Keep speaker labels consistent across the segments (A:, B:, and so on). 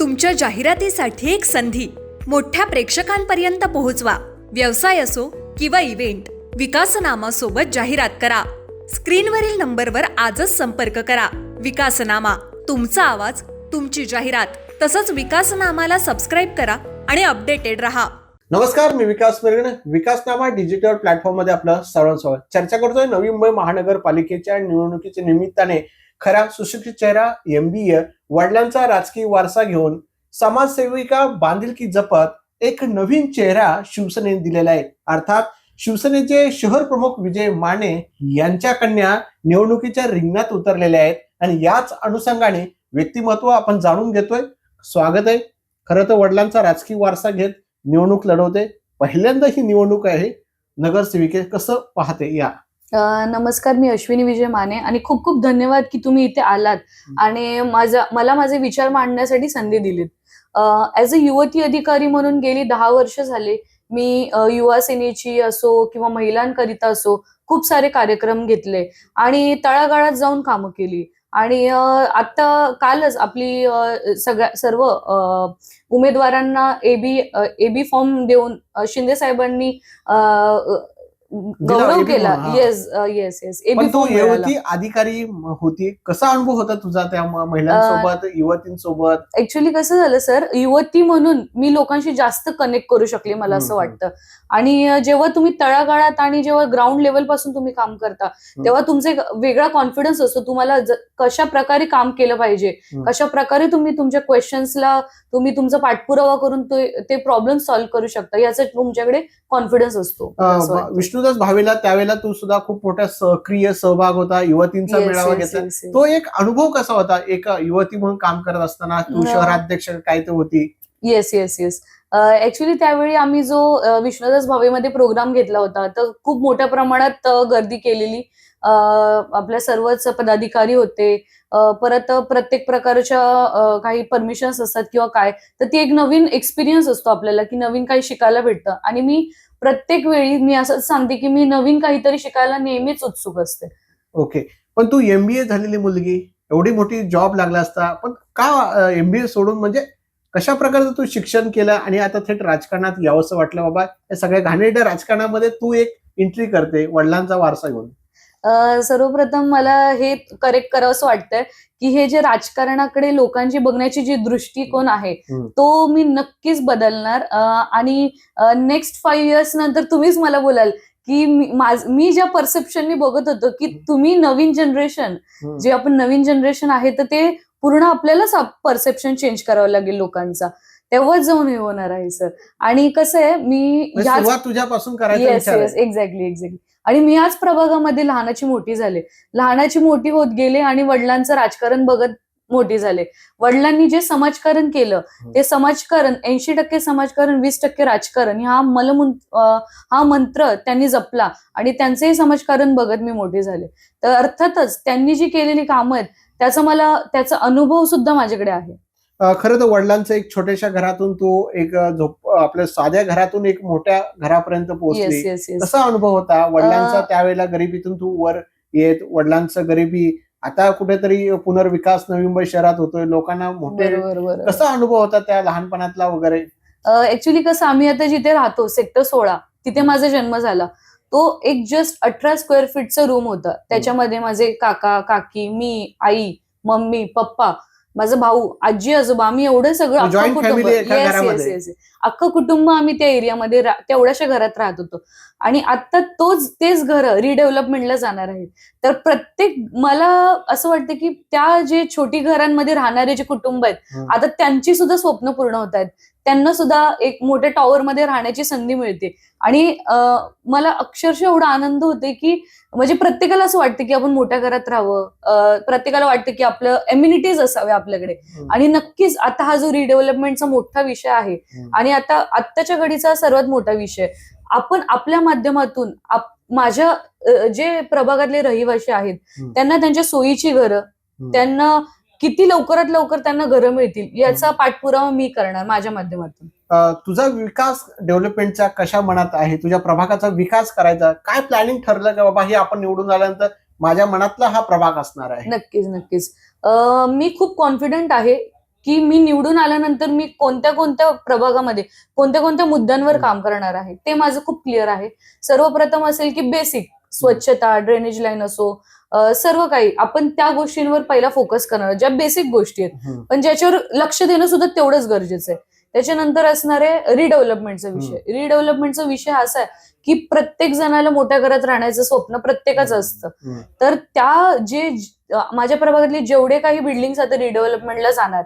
A: तुमच्या जाहिरातीसाठी एक संधी मोठ्या प्रेक्षकांपर्यंत पोहोचवा. व्यवसाय असो किंवा इव्हेंट, विकासनामा सोबत जाहिरात करा. स्क्रीनवरील नंबरवर आजच संपर्क करा. विकासनामा, तुमचा आवाज, तुमची जाहिरात. तसंच विकासनामाला सबस्क्राईब करा आणि अपडेटेड रहा.
B: नमस्कार, मी विकास मिरगणे. विकासनामा डिजिटल प्लॅटफॉर्म मध्ये आपलं सर्वांचं चर्चा करतोय. नवी मुंबई महानगरपालिकेच्या निवडणुकीच्या निमित्ताने खरा सुशिक्षित चेहरा MBA, वडिलांचा राजकीय वारसा घेऊन समाजसेविका बांधिलकी जपत एक नवीन चेहरा शिवसेनेने दिलेला आहे. अर्थात शिवसेनेचे शहर प्रमुख विजय माने यांच्या कन्या निवडणुकीच्या रिंगणात उतरलेल्या आहेत आणि याच अनुषंगाने व्यक्तिमत्व आपण जाणून घेतोय. स्वागत आहे. खरं तर वडिलांचा राजकीय वारसा घेत निवडणूक लढवते, पहिल्यांदा ही निवडणूक आहे. नगरसेविके कसं पाहते या?
C: नमस्कार, मी अश्विनी विजय माने आणि खूप खूप धन्यवाद की तुम्ही इथे आलात आणि मला माझे विचार मांडण्यासाठी संधी दिलीत. ऍज अ युवती अधिकारी म्हणून गेली 10 वर्ष झाले मी युवा सेनेची असो किंवा महिलांकरिता असो खूप सारे कार्यक्रम घेतले आणि तळागाळात जाऊन कामं केली. आणि आता कालच आपली सर्व उमेदवारांना एबी फॉर्म देऊन शिंदे साहेबांनी गौरव केला. Yes yes yes AB form
B: युवती अधिकारी होती. कसा अनुभव होता तुझा त्या महिलांसोबत, युवतींसोबत?
C: ऍक्च्युली कसं झालं सर, युवती म्हणून मी लोकांशी जास्त कनेक्ट करू शकले, मला असं वाटतं. आणि जेव्हा तुम्ही तळागाळात आणि जेव्हा ग्राउंड लेवल पासून तुम्ही काम करता तेव्हा तुमचा एक वेगळा कॉन्फिडन्स असतो. तुम्हाला कशा प्रकारे काम केलं पाहिजे, कशा प्रकारे तुम्ही तुमच्या क्वेश्चन्सला तुम्ही तुमचा पाठपुरावा करून ते प्रॉब्लेम सॉल्व्ह करू शकता, याचा तुमच्याकडे कॉन्फिडन्स असतो.
B: विष्णुदास भावेला त्यावेळेला तू सुद्धा खूप मोठा सक्रिय सहभाग होता, युवतींचा मेळावा घेतला. तो एक अनुभव कसा होता एक युवती म्हणून काम करत असताना? तू शहराध्यक्ष काय तर होती.
C: येस येस येस ऍक्च्युली त्यावेळी आम्ही जो विष्णुदास भावेमध्ये प्रोग्राम घेतला होता तर खूप मोठ्या प्रमाणात गर्दी केलेली. आपल्या सर्वच पदाधिकारी होते. परत प्रत्येक प्रकारच्या काही परमिशन्स असतात किंवा काय, तर ती एक नवीन एक्सपिरियन्स असतो आपल्याला की नवीन काही शिकायला भेटतं. आणि मी प्रत्येक वेळी मी असंच सांगते की मी नवीन काहीतरी शिकायला नेहमीच उत्सुक असते.
B: ओके, पण तू MBA झालेली मुलगी, एवढी मोठी जॉब लागला असता, पण का MBA सोडून, म्हणजे कशा प्रकारचं तू शिक्षण केलं आणि आता थेट राजकारणात यावंसं वाटलं? बाबा या सगळ्या घाणेरड्या राजकारणामध्ये तू एक एंट्री करते वडिलांचा वारसा घेऊन.
C: सर्वप्रथम मला हे करेक्ट करावंसं वाटतंय की हे जे राजकारणाकडे लोकांची बघण्याची जी दृष्टिकोन आहे तो मी नक्कीच बदलणार. आणि नेक्स्ट 5 इयर्स नंतर तुम्हीच मला बोलाल की मी ज्या परसेप्शननी बघत होतो की तुम्ही नवीन जनरेशन, जे आपण नवीन जनरेशन आहे, तर ते पूर्ण आपल्यालाच परसेप्शन चेंज करावं लागेल लोकांचा, तेव्हाच जाऊन हे होणार आहे सर. आणि कसं आहे, मी
B: तुझ्यापासून
C: एक्झॅक्टली आणि मी याच प्रभागामध्ये लहानाची मोठी मोठी होत गेले आणि वडिलांचं राजकारण बघत मोठी झाले. वडिलांनी जे समाजकारण केलं ते समाजकारण 80% समाजकारण 20% राजकारण, हा मंत्र त्यांनी जपला आणि त्यांचंही समाजकारण बघत मी मोठे झाले. तर अर्थातच त्यांनी जी केलेली कामं आहेत त्याचा अनुभव सुद्धा माझ्याकडे आहे.
B: खरं तर वडिलांचं एक छोट्याशा घरातून तू एक आपल्या साध्या घरातून एक मोठ्या घरापर्यंत पोहोचली. कसा अनुभव होता वडिलांचा? त्यावेळेला गरिबीतून तू वर येत, वडिलांचं गरिबी आता कुठेतरी पुनर्विकास नवी मुंबई शहरात होतोय, लोकांना मोठे, कसा अनुभव होता त्या लहानपणातला वगैरे?
C: ऍक्च्युली कसं, आम्ही आता जिथे राहतो सेक्टर 16 तिथे माझा जन्म झाला. तो एक जस्ट 18 स्क्वेअर फीटचा रूम होता. त्याच्यामध्ये माझे काका काकी, मी, आई, मम्मी, पप्पा, माझा भाऊ, आजी, आजोबा, आम्ही एवढं सगळं अख्खं कुटुंब आम्ही त्या एरियामध्ये तेवढ्याशा घरात राहत होतो. आणि आता तेच घर रिडेव्हलपमेंटला जाणार आहे. तर मला असं वाटतं की त्या जे छोटी घरांमध्ये राहणारे जे कुटुंब आहेत आता त्यांची सुद्धा स्वप्न पूर्ण होत आहेत. त्यांना सुद्धा एक मोठ्या टॉवरमध्ये राहण्याची संधी मिळते. आणि मला अक्षरशः एवढा आनंद होते की म्हणजे प्रत्येकाला असं वाटतं की आपण मोठ्या घरात राहावं, प्रत्येकाला वाटतं की आपलं एम्युनिटीज असावे आपल्याकडे. आणि नक्कीच आता हा जो रिडेव्हलपमेंटचा मोठा विषय आहे आणि आत्ताच्या घडीचा सर्वात मोठा विषय, आपण आपल्या माध्यमातून माझ्या जे प्रभागातले रहिवासी आहेत त्यांना त्यांच्या सोयीची घरं, त्यांना किती लवकरात लवकर त्यांना घरं मिळतील याचा पाठपुरावा मी करणार माझ्या माध्यमातून.
B: तुझा विकास डेव्हलपमेंटचा कशा मनात आहे? तुझ्या प्रभागाचा विकास करायचा काय प्लॅनिंग ठरलं का बाबा हे आपण निवडून आल्यानंतर माझ्या मनातला हा प्रभाग असणार आहे?
C: नक्कीच नक्कीच मी खूप कॉन्फिडंट आहे की मी निवडून आल्यानंतर मी कोणत्या कोणत्या प्रभागामध्ये कोणत्या कोणत्या मुद्द्यांवर काम करणार आहे ते माझं खूप क्लिअर आहे. सर्वप्रथम असेल की बेसिक स्वच्छता, ड्रेनेज लाईन असो, सर्व काही आपण त्या गोष्टींवर पहिला फोकस करणार, ज्या बेसिक गोष्टी आहेत पण ज्याच्यावर लक्ष देणं सुद्धा तेवढंच गरजेचं आहे. त्याच्यानंतर असणार आहे रिडेव्हलपमेंटचा विषय. रिडेव्हलपमेंटचा विषय असा आहे की प्रत्येक जणाला मोठ्या घरात राहण्याचं स्वप्न प्रत्येकाचं असतं. तर त्या माझ्या प्रभागातली जेवढे काही बिल्डिंग आता रिडेव्हलपमेंटला जाणार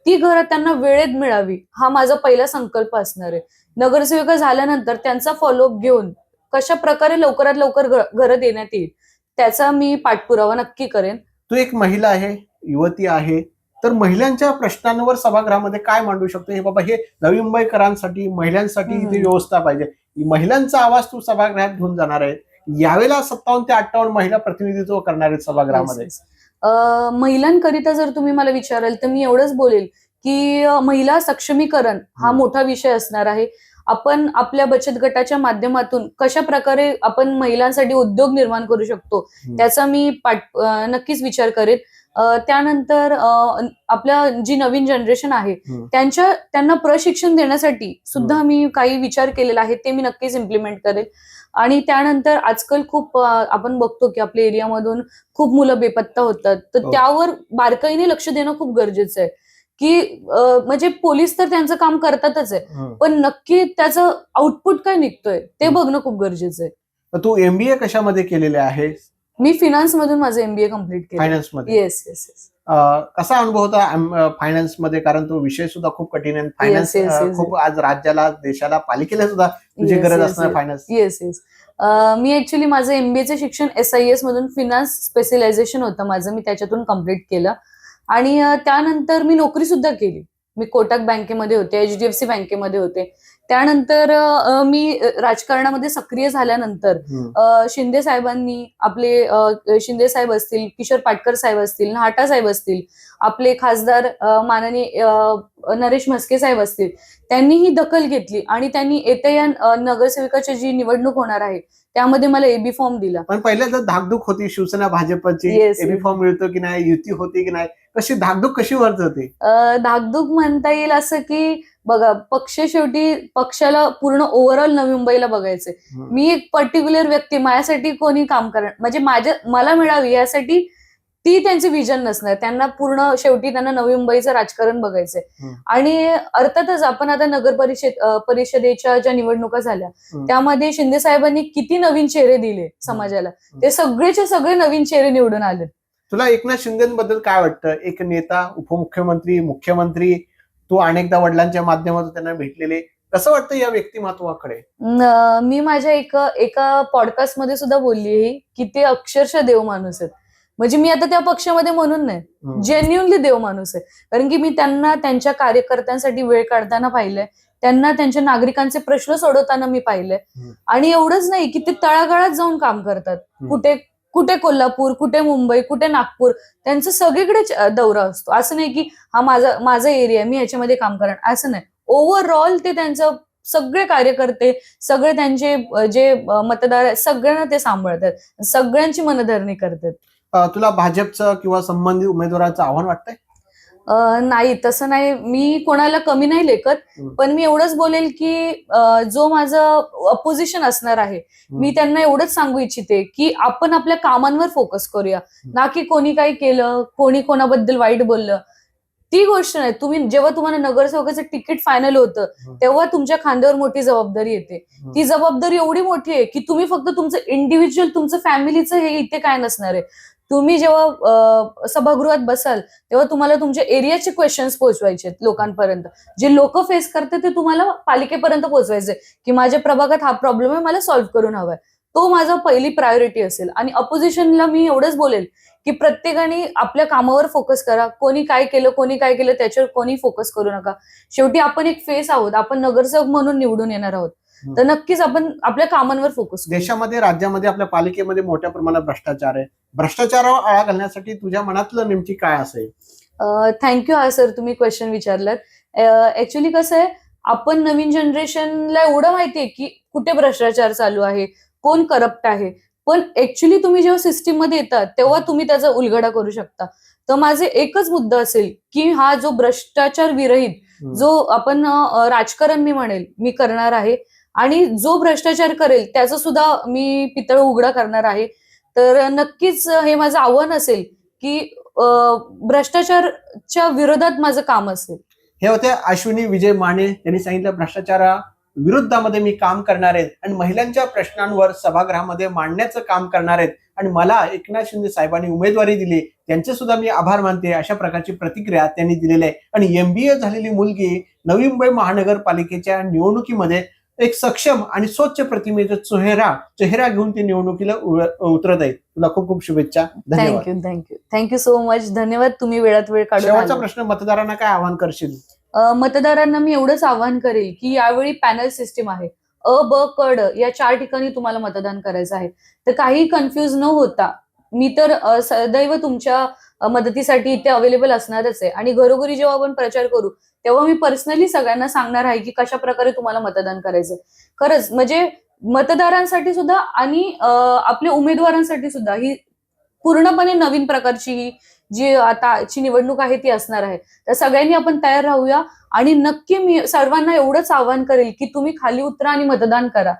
C: ती घरं त्यांना वेळेत मिळावी हा माझा पहिला संकल्प असणार आहे. नगरसेविका झाल्यानंतर त्यांचा फॉलोअप घेऊन कशा प्रकारे लवकरात लवकर घरं देण्यात येईल त्याचा मी पाठपुरावा नक्की करेन.
B: तू एक महिला आहे, युवती आहे, तर महिलांच्या प्रश्नांवर सभागृहामध्ये काय मांडू शकतो? हे बाबा हे नवी मुंबईकरांसाठी, महिलांसाठी इथे व्यवस्था पाहिजे, महिलांचा आवाज तू सभागृहात घेऊन जाणार आहे. यावेळेला 57 ते 58 महिला प्रतिनिधित्व करणार आहेत सभागृहामध्ये.
C: महिलांकरिता जर तुम्ही मला विचाराल तर मी एवढंच बोलेल की महिला सक्षमीकरण हा मोठा विषय असणार आहे. आपण आपल्या बचत गटाच्या माध्यमातून कशा प्रकारे आपण महिलांसाठी उद्योग निर्माण करू शकतो त्याचा मी नक्कीच विचार करेन. त्यानंतर आपल्या जी नवीन जनरेशन आहे त्यांना प्रशिक्षण देण्यासाठी सुद्धा मी काही विचार केलेला आहे, ते मी नक्कीच इम्प्लिमेंट करेल. आणि त्यानंतर आजकाल खूप आपण बघतो की आपल्या एरियामधून खूप मुलं बेपत्ता होतात, तर त्यावर बारकाईने लक्ष देणं खूप गरजेचं आहे की म्हणजे पोलीस तर त्यांचं काम करतातच आहे पण नक्की त्याचं आउटपुट काय निघतोय ते बघणं खूप गरजेचं आहे.
B: तू MBA कशामध्ये केलेले आहे?
C: मी फिनान्स मधून माझं MBA कम्प्लीट केलं.
B: फायनान्स मध्ये?
C: Yes yes yes.
B: कसा अनुभव होता फायनान्स मध्ये? कारण तो विषय सुद्धा खूप कठीण आहे. फायनान्स खूप आज राज्याला, देशाला, पालिकेला सुद्धा तुझी गरज असणार फायनान्स.
C: Yes yes. मी ऍक्च्युली माझं MBA शिक्षण SIS मधून फिनान्स स्पेशलायझेशन होतं माझं, मी त्याच्यातून कम्प्लीट केलं. आणि त्यानंतर मी नोकरी सुद्धा केली. मी कोटक बँकेमध्ये होते, HDFC बँकेमध्ये होते. त्यानंतर मी राजकारणामध्ये सक्रिय झाल्यानंतर शिंदे साहेबांनी आपले शिंदे साहेब असतील, किशोर पाटकर साहेब असतील, नाटा साहेब असतील, आपले खासदार माननीय नरेश म्हस्के साहेब असतील, त्यांनी ही दखल घेतली आणि त्यांनी येत्या या नगरसेविकाची जी निवडणूक होणार आहे त्यामध्ये मला AB फॉर्म दिला.
B: पण पहिल्यांदा धाकधूक होती शिवसेना भाजपची, AB फॉर्म मिळतो की नाही, युती होती की नाही, कशी धाकधूक कशी वर्त होती?
C: धाकधूक म्हणता येईल असं की बघा, पक्ष शेवटी पक्षाला पूर्ण ओव्हरऑल नवी मुंबईला बघायचंय. मी एक पर्टिक्युलर व्यक्ती, माझ्यासाठी कोणी काम करणार म्हणजे मला मिळावी यासाठी ती त्यांची विजन नसणार. त्यांना पूर्ण शेवटी त्यांना नवी मुंबईचं राजकारण बघायचंय. आणि अर्थातच आपण आता नगर परिषदेच्या ज्या निवडणुका झाल्या त्यामध्ये शिंदे साहेबांनी किती नवीन चेहरे दिले समाजाला, ते सगळेचे सगळे नवीन चेहरे निवडून आले.
B: तुला एकनाथ शिंदेबद्दल काय वाटतं? एक नेता, उपमुख्यमंत्री, मुख्यमंत्री, तू अनेकदा वडिलांच्या माध्यमातून त्यांना भेटलेले, कसं वाटतं या व्यक्तिमत्वाकडे?
C: मी माझ्या एका पॉडकास्ट मध्ये सुद्धा बोलली की ते अक्षरशः देव माणूस आहेत. म्हणजे मी आता त्या पक्षामध्ये म्हणून नाही, जेन्युअनली देव माणूस आहे. कारण की मी त्यांना त्यांच्या कार्यकर्त्यांसाठी वेळ काढताना पाहिलंय, त्यांना त्यांच्या नागरिकांचे प्रश्न सोडवताना मी पाहिलंय. आणि एवढंच नाही की ते तळागाळात जाऊन काम करतात, कुठे कोल्हापूर, कुठे मुंबई, कुठे नागपूर, त्यांचं सगळीकडे दौरा असतो. असं नाही की हा माझा एरिया मी ह्याच्यामध्ये काम करणार, असं नाही. ओव्हरऑल ते त्यांचं सगळे कार्यकर्ते, सगळे त्यांचे जे मतदार आहेत सगळ्यांना ते सांभाळतात, सगळ्यांची मनधरणी करतात.
B: तुला भाजपचं किंवा संबंधित उमेदवाराचं आव्हान वाटतंय?
C: नाही, तसं नाही. मी कोणाला कमी नाही लेखत, पण मी एवढंच बोलेल की जो माझं अपोजिशन असणार आहे मी त्यांना एवढंच सांगू इच्छिते की आपण आपल्या कामांवर फोकस करूया, ना की कोणी काय केलं, कोणी कोणाबद्दल वाईट बोललं, ती गोष्ट नाही. जेव्हा तुम्हाला नगरसेवकाचं तिकीट फायनल होतं तेव्हा तुमच्या खांद्यावर मोठी जबाबदारी येते. ती जबाबदारी एवढी मोठी आहे की तुम्ही फक्त तुमचं इंडिव्हिज्युअल, तुमचं फॅमिलीचं हे इथे काय नसणार आहे. तुम्ही जेव्हा सभागृहात बसाल तेव्हा तुम्हाला तुमच्या एरियाचे क्वेश्चन्स पोहोचवायचे लोकांपर्यंत, जे लोक फेस करतात ते तुम्हाला पालिकेपर्यंत पोहोचवायचे की माझ्या प्रभागात हा प्रॉब्लेम आहे, मला सॉल्व्ह करून हवाय. तो माझा पहिली प्रायोरिटी असेल. आणि अपोजिशनला मी एवढंच बोलेल की प्रत्येकाने आपल्या कामावर फोकस करा. कोणी काय केलं त्याच्यावर कोणी फोकस करू नका. शेवटी आपण एक फेस आहोत, आपण नगरसेवक म्हणून निवडून येणार आहोत, तर नक्कीच आपण आपल्या कामांवर फोकस करू.
B: देशामध्ये, राज्यामध्ये, आपल्या पालिकेमध्ये मोठ्या प्रमाणात भ्रष्टाचार आहे. भ्रष्टाचारावर आळा घालण्यासाठी तुझ्या मनातलं नेमकी काय असेल?
C: थँक्यू हा सर, तुम्ही क्वेश्चन विचारलात. ऍक्च्युली कसं आहे, आपण नवीन जनरेशनला एवढं माहितीये की कुठे भ्रष्टाचार चालू आहे, कोण करप्ट आहे, पण ऍक्च्युली तुम्ही जेव्हा सिस्टीम मध्ये येतात तेव्हा तुम्ही त्याचा उलगडा करू शकता. तर माझे एकच मुद्दा असेल की हा जो भ्रष्टाचार विरहित जो आपण राजकारण मी म्हणेल मी करणार आहे, आणि जो भ्रष्टाचार करेल त्याचं सुद्धा मी पितळ उघडा करणार आहे. तर नक्कीच हे माझं आव्हान असेल की भ्रष्टाचारच्या विरोधात माझं काम असेल.
B: हे होते अश्विनी विजय माने. त्यांनी सांगितलं भ्रष्टाचारा विरुद्धामध्ये मी काम करणार आहेत आणि महिलांच्या प्रश्नांवर सभागृहामध्ये मांडण्याचं काम करणार आहेत आणि मला एकनाथ शिंदे साहेबांनी उमेदवारी दिली त्यांचे सुद्धा मी आभार मानते, अशा प्रकारची प्रतिक्रिया त्यांनी दिलेली आहे. आणि MBA झालेली मुलगी नवी मुंबई महानगरपालिकेच्या निवडणुकीमध्ये एक सक्षम आणि स्वच्छ प्रतिमेचा चेहरा घेऊन ती निवडणुकीला उतरत आहे. तुला खूप खूप शुभेच्छा. धन्यवाद.
C: Thank you so much. धन्यवाद, तुम्ही वेळात वेळ काढून
B: शेवटचा
C: आला.
B: प्रश्न, मतदारांना काय आवाहन करशील?
C: मतदारांना मी एवढंच आवाहन करेल की यावेळी पॅनल सिस्टीम आहे. अ, ब, क, ड या 4 ठिकाणी तुम्हाला मतदान करायचं आहे. तर काही कन्फ्युज न होता मी तर सदैव तुमच्या मदतीसाठी इथे अवेलेबल असणारच आहे. आणि घरोघरी जेव्हा आपण प्रचार करू तेव्हा मी पर्सनली सगळ्यांना सांगणार आहे की कशा प्रकारे तुम्हाला मतदान करायचंय. खरंच म्हणजे मतदारांसाठी सुद्धा आणि आपल्या उमेदवारांसाठी सुद्धा ही पूर्णपणे नवीन प्रकारची ही जी आताची निवडणूक आहे ती असणार आहे. तर सगळ्यांनी आपण तयार राहूया आणि नक्की मी सर्वांना एवढंच आवाहन करेल की तुम्ही खाली उतरा आणि मतदान करा.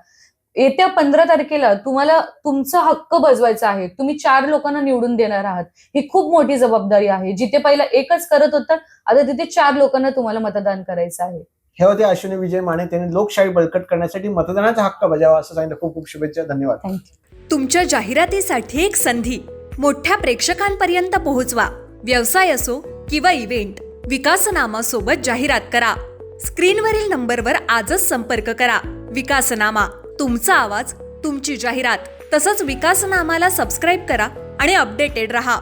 C: येत्या 15 तारखेला तुम्हाला तुमचा हक्क बजवायचा आहे. तुम्ही 4 लोकांना निवडून देणार आहात. ही खूप मोठी जबाबदारी आहे. जिथे पहिला एकच करत होतं, आता तिथे 4 लोकांना तुम्हाला मतदान करायचं आहे.
B: हे होते अश्विनी विजय माने. त्यांनी लोकशाही बळकट करण्यासाठी मतदानाचा हक्क बजावा असं सांगितलं. खूप खूप शुभेच्छा. धन्यवाद.
C: थँक्यू.
A: तुमच्या जाहिरातीसाठी एक संधी मोठ्या प्रेक्षकांपर्यंत पोहोचवा. व्यवसाय असो किंवा इव्हेंट, विकासनामा सोबत जाहिरात करा. स्क्रीनवरील नंबरवर आजच संपर्क करा. विकासनामा, तुमचा आवाज, तुमची जाहिरात. तसंच विकासनामाला सबस्क्राईब करा आणि अपडेटेड रहा.